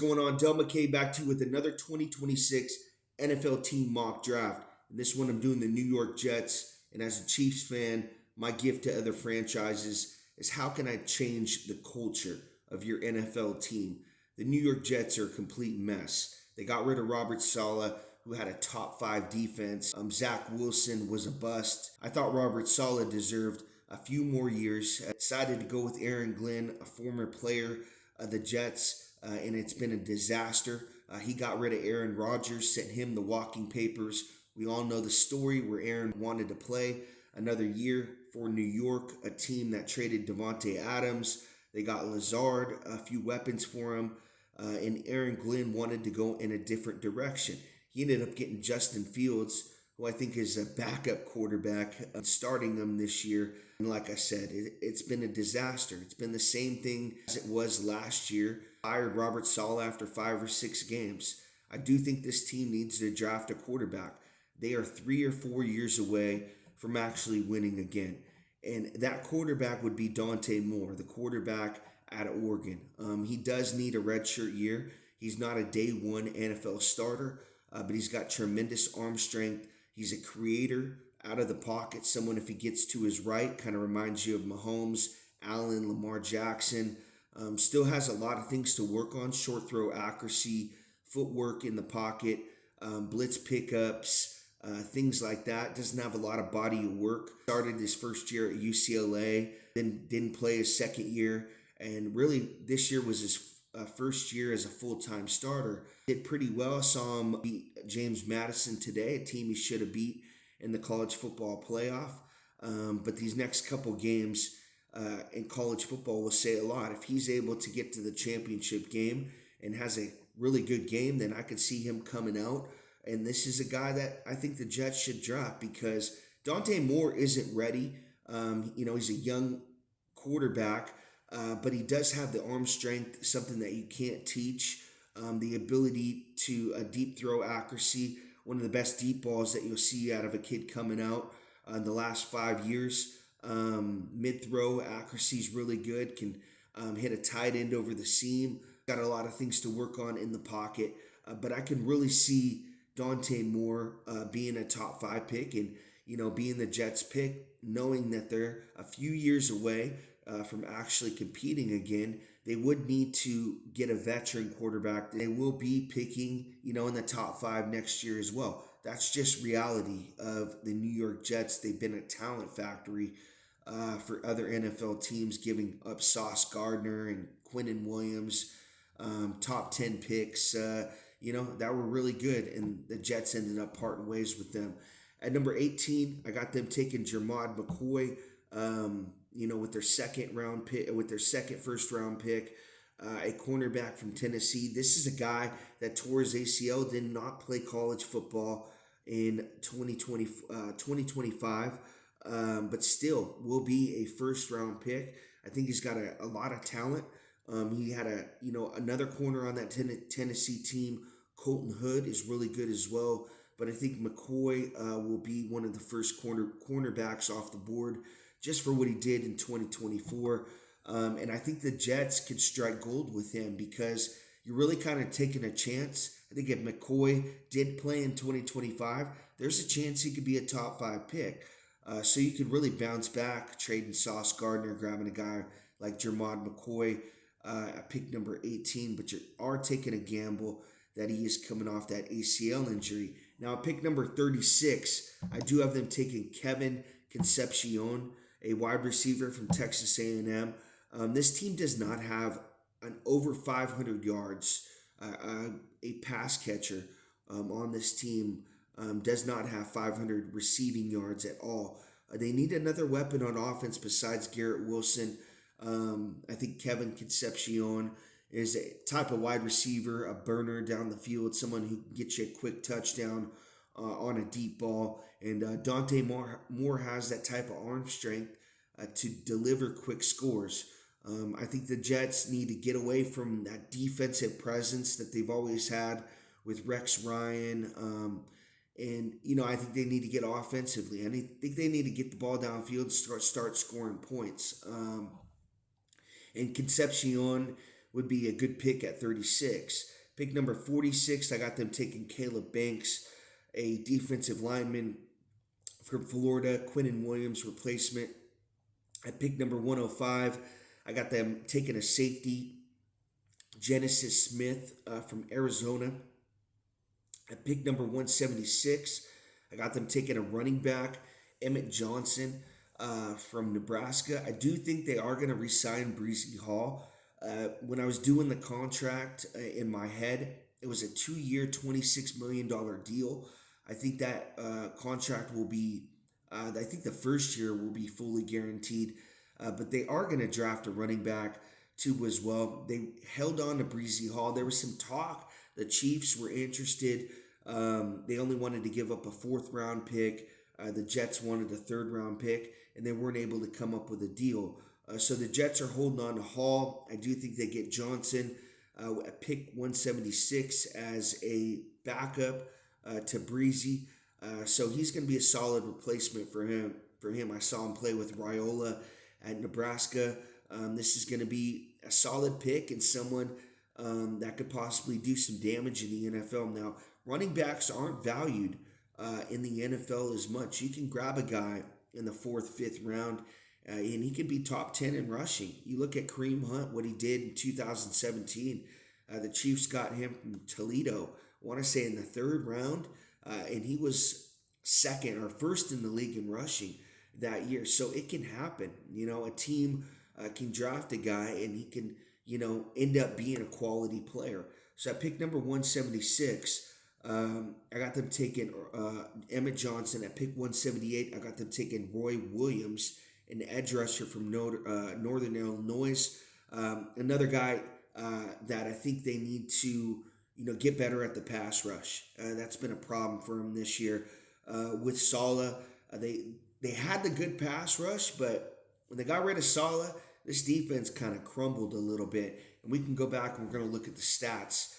going on? Del McKay back to you with another 2026 NFL team mock draft. And this one I'm doing the New York Jets. And as a Chiefs fan, my gift to other franchises is how can I change the culture of your NFL team? The New York Jets are a complete mess. They got rid of Robert Saleh, who had a top 5 defense. Zach Wilson was a bust. I thought Robert Saleh deserved a few more years. I decided to go with Aaron Glenn, a former player of the Jets, and it's been a disaster. He got rid of Aaron Rodgers, sent him the walking papers. We all know the story where Aaron wanted to play another year for New York, a team that traded Devontae Adams. They got Lazard, a few weapons for him, and Aaron Glenn wanted to go in a different direction. He ended up getting Justin Fields, who I think is a backup quarterback, starting them this year. And like I said, it's been a disaster. It's been the same thing as it was last year. Fired Robert Saleh after 5 or 6 games. I do think this team needs to draft a quarterback. They are 3 or 4 years away from actually winning again. And that quarterback would be Dante Moore, the quarterback out of Oregon. He does need a redshirt year. He's not a day one NFL starter, but he's got tremendous arm strength. He's a creator out of the pocket. Someone, if he gets to his right, kind of reminds you of Mahomes, Allen, Lamar Jackson. Still has a lot of things to work on. Short throw accuracy, footwork in the pocket, blitz pickups, things like that. Doesn't have a lot of body of work. Started his first year at UCLA, then didn't play his second year. And really, this year was his first year as a full-time starter. Did pretty well. Saw him beat James Madison today, a team he should have beat in the college football playoff. But these next couple games in college football will say a lot. If he's able to get to the championship game and has a really good game, then I could see him coming out. And this is a guy that I think the Jets should draft because Dante Moore isn't ready. He's a young quarterback, but he does have the arm strength, something that you can't teach. The ability to deep throw accuracy, one of the best deep balls that you'll see out of a kid coming out in the last 5 years. Mid-throw accuracy is really good, can hit a tight end over the seam. Got a lot of things to work on in the pocket, but I can really see Dante Moore being a top 5 pick and, being the Jets pick, knowing that they're a few years away from actually competing again. They would need to get a veteran quarterback. They will be picking, in the top 5 next year as well. That's just reality of the New York Jets. They've been a talent factory for other NFL teams, giving up Sauce Gardner and Quinnen Williams, top 10 picks, that were really good. And the Jets ended up parting ways with them. At number 18, I got them taking Jermod McCoy, with their second first round pick, a cornerback from Tennessee. This is a guy that tore his ACL, did not play college football in 2025, but still will be a first round pick. I think he's got a lot of talent. He had another corner on that Tennessee team. Colton Hood is really good as well. But I think McCoy will be one of the first cornerbacks off the board just for what he did in 2024. And I think the Jets could strike gold with him because you're really kind of taking a chance. I think if McCoy did play in 2025, there's a chance he could be a top 5 pick. So you could really bounce back, trading Sauce Gardner, grabbing a guy like Jermod McCoy at pick number 18. But you are taking a gamble that he is coming off that ACL injury. Now, at pick number 36, I do have them taking Kevin Concepcion, a wide receiver from Texas A&M. This team does not have an over 500 yards. A pass catcher on this team does not have 500 receiving yards at all. They need another weapon on offense besides Garrett Wilson. I think Kevin Concepcion is a type of wide receiver, a burner down the field, someone who can get you a quick touchdown on a deep ball. And Dante Moore has that type of arm strength to deliver quick scores. I think the Jets need to get away from that defensive presence that they've always had with Rex Ryan. I think they need to get offensively. I think they need to get the ball downfield and start scoring points. And Concepcion would be a good pick at 36. Pick number 46, I got them taking Caleb Banks, a defensive lineman from Florida, Quinnen Williams replacement. At pick number 105, I got them taking a safety, Genesis Smith from Arizona. At pick number 176, I got them taking a running back, Emmett Johnson from Nebraska. I do think they are going to re-sign Breezy Hall. When I was doing the contract in my head, it was a 2-year, $26 million deal. I think that contract will be, I think the first year will be fully guaranteed. But they are going to draft a running back too as well. They held on to Breezy Hall. There was some talk the Chiefs were interested. They only wanted to give up a 4th-round pick. The Jets wanted a 3rd-round pick, and they weren't able to come up with a deal. So the Jets are holding on to Hall. I do think they get Johnson at pick 176 as a backup to Breezy. So he's going to be a solid replacement for him. I saw him play with Raiola at Nebraska. This is going to be a solid pick and someone that could possibly do some damage in the NFL. Now, running backs aren't valued in the NFL as much. You can grab a guy in the 4th, 5th round, and he could be top 10 in rushing. You look at Kareem Hunt, what he did in 2017. The Chiefs got him from Toledo, I want to say in the 3rd round, and he was 2nd or 1st in the league in rushing that year. So it can happen. A team can draft a guy and he can, end up being a quality player. So at pick number 176, I got them taking Emmett Johnson. At pick 178, I got them taking Roy Williams, an edge rusher from Northern Illinois. Another guy that I think they need to, get better at the pass rush. That's been a problem for him this year. With Saleh, they had the good pass rush, but when they got rid of Saleh, this defense kind of crumbled a little bit. And we can go back and we're going to look at the stats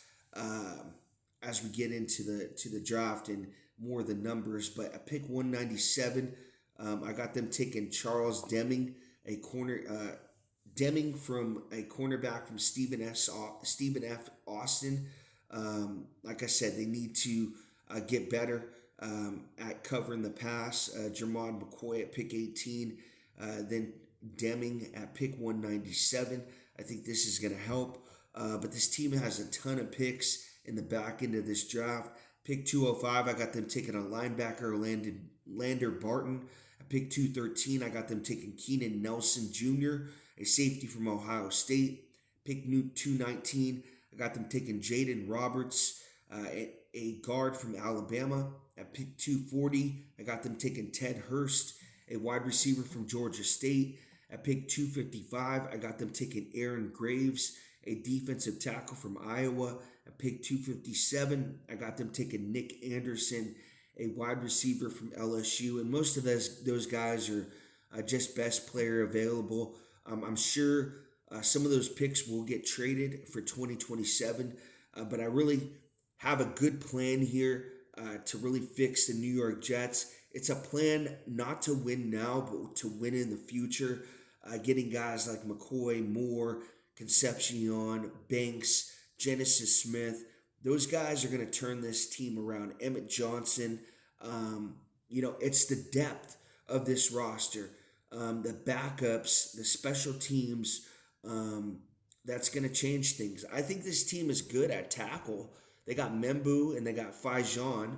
as we get into the draft and more of the numbers. But at pick 197, I got them taking Charles Deming, Deming from a cornerback from Stephen F. Austin. Like I said, they need to get better at covering the pass. Jermod McCoy at pick 18, then Deming at pick 197. I think this is going to help. But this team has a ton of picks in the back end of this draft. Pick 205, I got them taking a linebacker, Lander Barton. At pick 213, I got them taking Keenan Nelson Jr., a safety from Ohio State. Pick 219, I got them taking Jaden Roberts, a guard from Alabama. At pick 240, I got them taking Ted Hurst, a wide receiver from Georgia State. At pick 255, I got them taking Aaron Graves, a defensive tackle from Iowa. At pick 257, I got them taking Nick Anderson, a wide receiver from LSU. And most of those guys are just best player available. I'm sure some of those picks will get traded for 2027, but I really have a good plan here to really fix the New York Jets. It's a plan not to win now, but to win in the future. Getting guys like McCoy, Moore, Concepcion, Banks, Genesis Smith. Those guys are going to turn this team around. Emmett Johnson. It's the depth of this roster. The backups, the special teams, that's going to change things. I think this team is good at tackle. They got Membu and they got Faijau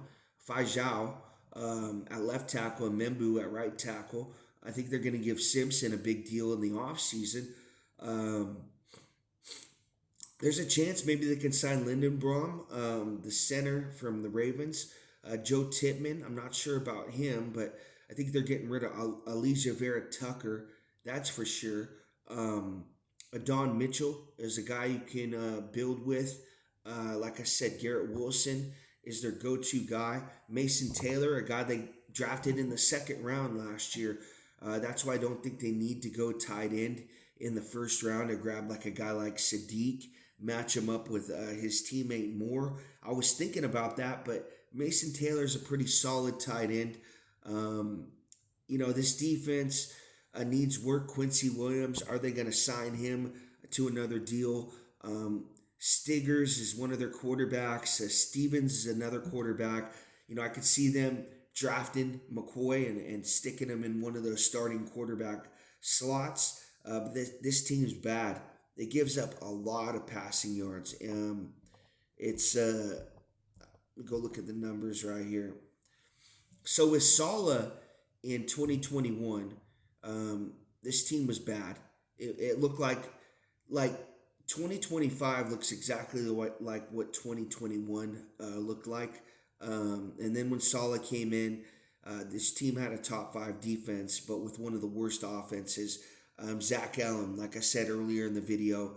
at left tackle and Membu at right tackle. I think they're going to give Simpson a big deal in the offseason. There's a chance maybe they can sign Lindenbaum, the center from the Ravens. Joe Tippmann, I'm not sure about him, but I think they're getting rid of Elijah Vera Tucker. That's for sure. Adon Mitchell is a guy you can build with. Like I said, Garrett Wilson is their go-to guy. Mason Taylor, a guy they drafted in the 2nd round last year. That's why I don't think they need to go tight end in the 1st round to grab like a guy like Sadiq, match him up with his teammate Moore. I was thinking about that, but Mason Taylor's a pretty solid tight end. This defense needs work. Quincy Williams, are they going to sign him to another deal? Stiggers is one of their quarterbacks. Stevens is another quarterback. I could see them drafting McCoy and sticking him in one of those starting quarterback slots. But this team is bad. It gives up a lot of passing yards. It's go look at the numbers right here. So with Sala in 2021, this team was bad. It looked like 2025 looks exactly like what 2021 looked like. And then when Sala came in, this team had a top five defense, but with one of the worst offenses. Zach Allen, like I said earlier in the video,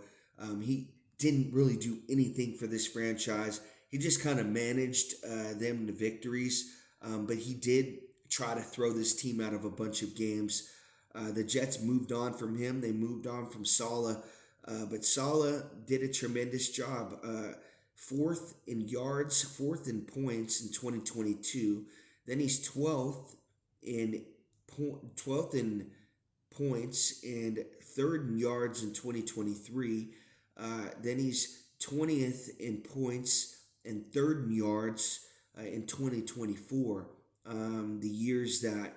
he didn't really do anything for this franchise. He just kind of managed them to victories, but he did try to throw this team out of a bunch of games. The Jets moved on from him. They moved on from Sala, but Sala did a tremendous job. Fourth in yards, fourth in points in 2022. Then he's 12th in points and third in yards in 2023. Then he's 20th in points and third in yards in 2024, the years that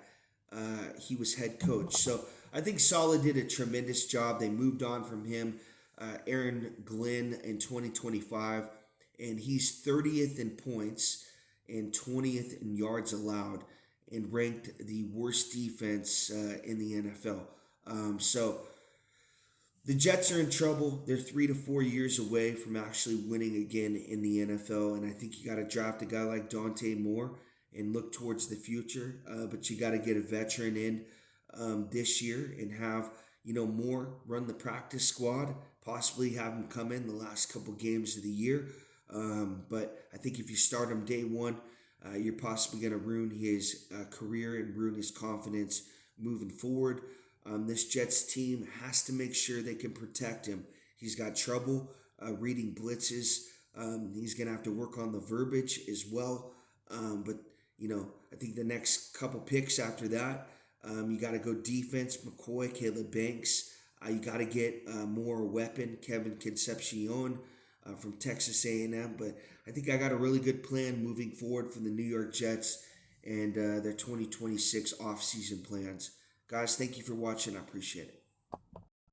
he was head coach. So I think Sala did a tremendous job. They moved on from him. Aaron Glenn in 2025, and he's 30th in points and 20th in yards allowed, and ranked the worst defense in the NFL. So the Jets are in trouble. They're 3 to 4 years away from actually winning again in the NFL, and I think you got to draft a guy like DANTE Moore and look towards the future. But you got to get a veteran in this year and have Moore run the practice squad, possibly have him come in the last couple games of the year. But I think if you start him day one, you're possibly going to ruin his career and ruin his confidence moving forward. This Jets team has to make sure they can protect him. He's got trouble reading blitzes. He's going to have to work on the verbiage as well. But I think the next couple picks after that, you got to go defense. McCoy, Caleb Banks. You got to get more weapon. Kevin Concepcion from Texas A&M. But I think I got a really good plan moving forward for the New York Jets and their 2026 offseason plans. Guys, thank you for watching. I appreciate it.